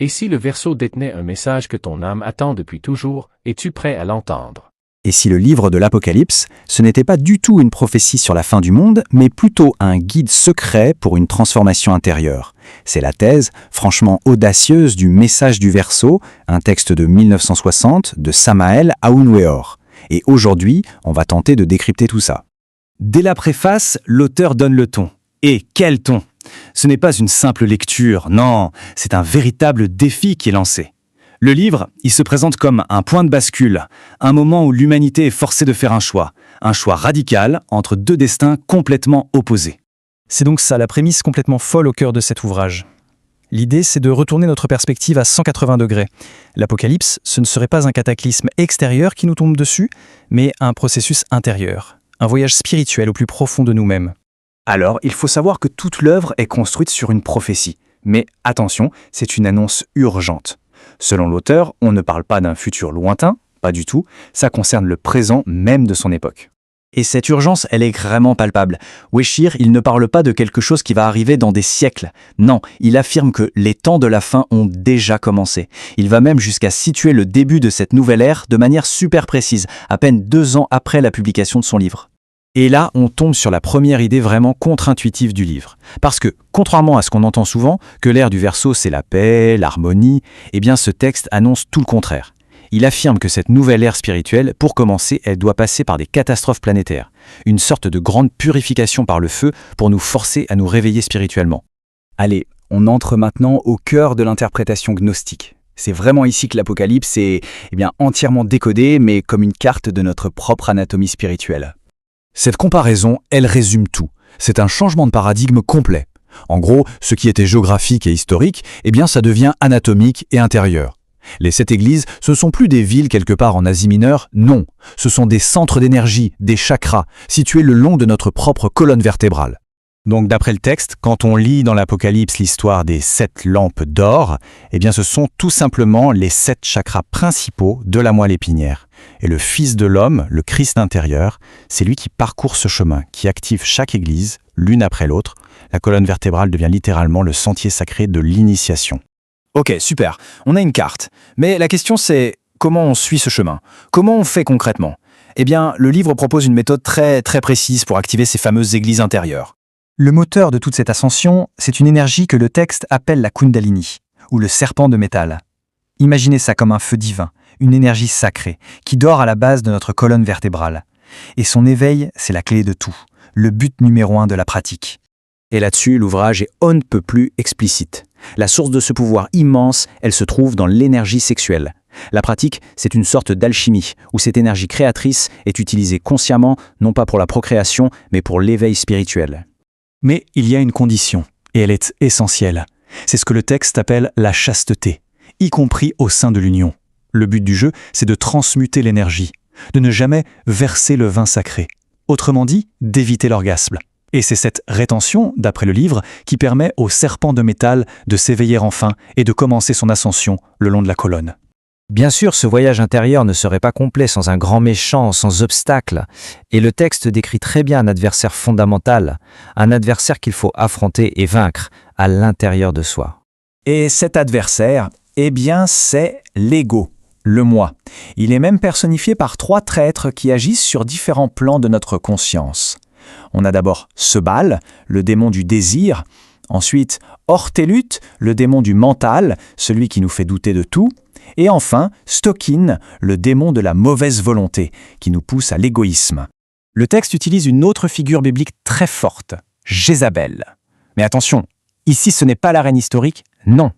Et si le Verseau détenait un message que ton âme attend depuis toujours, es-tu prêt à l'entendre? Et si le livre de l'Apocalypse, ce n'était pas du tout une prophétie sur la fin du monde, mais plutôt un guide secret pour une transformation intérieure. C'est la thèse, franchement audacieuse, du Message du Verseau, un texte de 1960 de Samael Aounweor. Et aujourd'hui, on va tenter de décrypter tout ça. Dès la préface, l'auteur donne le ton. Et quel ton! Ce n'est pas une simple lecture, non, c'est un véritable défi qui est lancé. Le livre, il se présente comme un point de bascule, un moment où l'humanité est forcée de faire un choix radical entre deux destins complètement opposés. C'est donc ça la prémisse complètement folle au cœur de cet ouvrage. L'idée, c'est de retourner notre perspective à 180 degrés. L'Apocalypse, ce ne serait pas un cataclysme extérieur qui nous tombe dessus, mais un processus intérieur, un voyage spirituel au plus profond de nous-mêmes. Alors, il faut savoir que toute l'œuvre est construite sur une prophétie. Mais attention, c'est une annonce urgente. Selon l'auteur, on ne parle pas d'un futur lointain, pas du tout, ça concerne le présent même de son époque. Et cette urgence, elle est vraiment palpable. Weshir, il ne parle pas de quelque chose qui va arriver dans des siècles. Non, il affirme que les temps de la fin ont déjà commencé. Il va même jusqu'à situer le début de cette nouvelle ère de manière super précise, à peine 2 ans après la publication de son livre. Et là, on tombe sur la première idée vraiment contre-intuitive du livre. Parce que, contrairement à ce qu'on entend souvent, que l'ère du Verseau c'est la paix, l'harmonie, eh bien ce texte annonce tout le contraire. Il affirme que cette nouvelle ère spirituelle, pour commencer, elle doit passer par des catastrophes planétaires. Une sorte de grande purification par le feu pour nous forcer à nous réveiller spirituellement. Allez, on entre maintenant au cœur de l'interprétation gnostique. C'est vraiment ici que l'Apocalypse est entièrement décodé, mais comme une carte de notre propre anatomie spirituelle. Cette comparaison, elle résume tout. C'est un changement de paradigme complet. En gros, ce qui était géographique et historique, ça devient anatomique et intérieur. Les 7 églises, ce ne sont plus des villes quelque part en Asie mineure, non. Ce sont des centres d'énergie, des chakras, situés le long de notre propre colonne vertébrale. Donc d'après le texte, quand on lit dans l'Apocalypse l'histoire des 7 lampes d'or, ce sont tout simplement les 7 chakras principaux de la moelle épinière. Et le Fils de l'homme, le Christ intérieur, c'est lui qui parcourt ce chemin, qui active chaque église, l'une après l'autre. La colonne vertébrale devient littéralement le sentier sacré de l'initiation. Ok, super, on a une carte. Mais la question c'est, comment on suit ce chemin? Comment on fait concrètement? Le livre propose une méthode très précise pour activer ces fameuses églises intérieures. Le moteur de toute cette ascension, c'est une énergie que le texte appelle la Kundalini, ou le serpent de métal. Imaginez ça comme un feu divin, une énergie sacrée, qui dort à la base de notre colonne vertébrale. Et son éveil, c'est la clé de tout, le but numéro 1 de la pratique. Et là-dessus, l'ouvrage est on ne peut plus explicite. La source de ce pouvoir immense, elle se trouve dans l'énergie sexuelle. La pratique, c'est une sorte d'alchimie, où cette énergie créatrice est utilisée consciemment, non pas pour la procréation, mais pour l'éveil spirituel. Mais il y a une condition, et elle est essentielle. C'est ce que le texte appelle la chasteté, y compris au sein de l'union. Le but du jeu, c'est de transmuter l'énergie, de ne jamais verser le vin sacré. Autrement dit, d'éviter l'orgasme. Et c'est cette rétention, d'après le livre, qui permet au serpent de métal de s'éveiller enfin et de commencer son ascension le long de la colonne. Bien sûr, ce voyage intérieur ne serait pas complet sans un grand méchant, sans obstacle. Et le texte décrit très bien un adversaire fondamental, un adversaire qu'il faut affronter et vaincre à l'intérieur de soi. Et cet adversaire, c'est l'ego, le moi. Il est même personnifié par 3 traîtres qui agissent sur différents plans de notre conscience. On a d'abord Sebal, le démon du désir. Ensuite, Ortelut, le démon du mental, celui qui nous fait douter de tout. Et enfin, Stokin, le démon de la mauvaise volonté, qui nous pousse à l'égoïsme. Le texte utilise une autre figure biblique très forte, Jézabel. Mais attention, ici ce n'est pas la reine historique, non.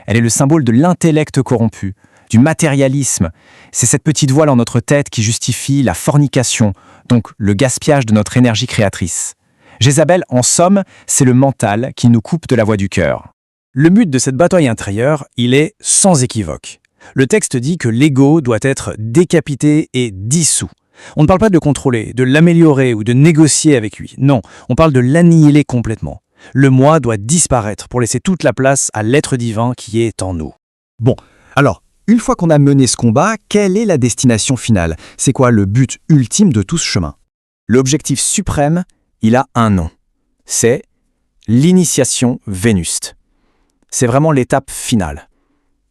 Elle est le symbole de l'intellect corrompu, du matérialisme. C'est cette petite voile en notre tête qui justifie la fornication, donc le gaspillage de notre énergie créatrice. Jézabel, en somme, c'est le mental qui nous coupe de la voie du cœur. Le but de cette bataille intérieure, il est sans équivoque. Le texte dit que l'ego doit être décapité et dissous. On ne parle pas de le contrôler, de l'améliorer ou de négocier avec lui. Non, on parle de l'annihiler complètement. Le moi doit disparaître pour laisser toute la place à l'être divin qui est en nous. Bon, alors, une fois qu'on a mené ce combat, quelle est la destination finale? C'est quoi le but ultime de tout ce chemin? L'objectif suprême, il a un nom. C'est l'initiation Vénuste. C'est vraiment l'étape finale.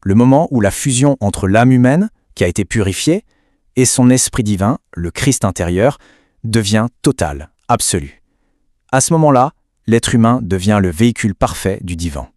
le moment où la fusion entre l'âme humaine, qui a été purifiée, et son esprit divin, le Christ intérieur, devient totale, absolue. À ce moment-là, l'être humain devient le véhicule parfait du divin.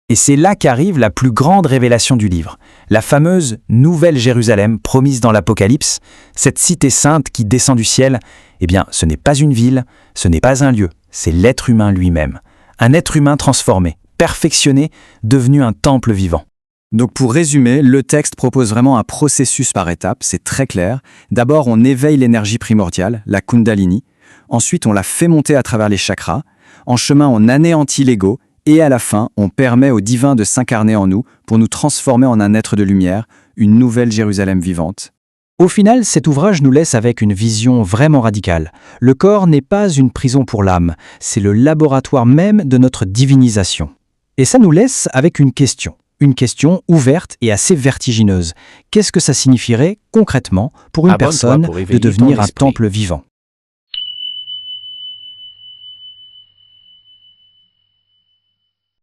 Et c'est là qu'arrive la plus grande révélation du livre, la fameuse Nouvelle Jérusalem promise dans l'Apocalypse, cette cité sainte qui descend du ciel. Eh bien, ce n'est pas une ville, ce n'est pas un lieu, c'est l'être humain lui-même. Un être humain transformé, perfectionné, devenu un temple vivant. Donc pour résumer, le texte propose vraiment un processus par étapes, c'est très clair. D'abord, on éveille l'énergie primordiale, la Kundalini. Ensuite, on la fait monter à travers les chakras. En chemin, on anéantit l'ego. Et à la fin, on permet au divin de s'incarner en nous pour nous transformer en un être de lumière, une nouvelle Jérusalem vivante. Au final, cet ouvrage nous laisse avec une vision vraiment radicale. Le corps n'est pas une prison pour l'âme, c'est le laboratoire même de notre divinisation. Et ça nous laisse avec une question ouverte et assez vertigineuse. Qu'est-ce que ça signifierait concrètement pour une Abonne-toi personne pour de éveiller devenir ton un esprit. temple vivant ?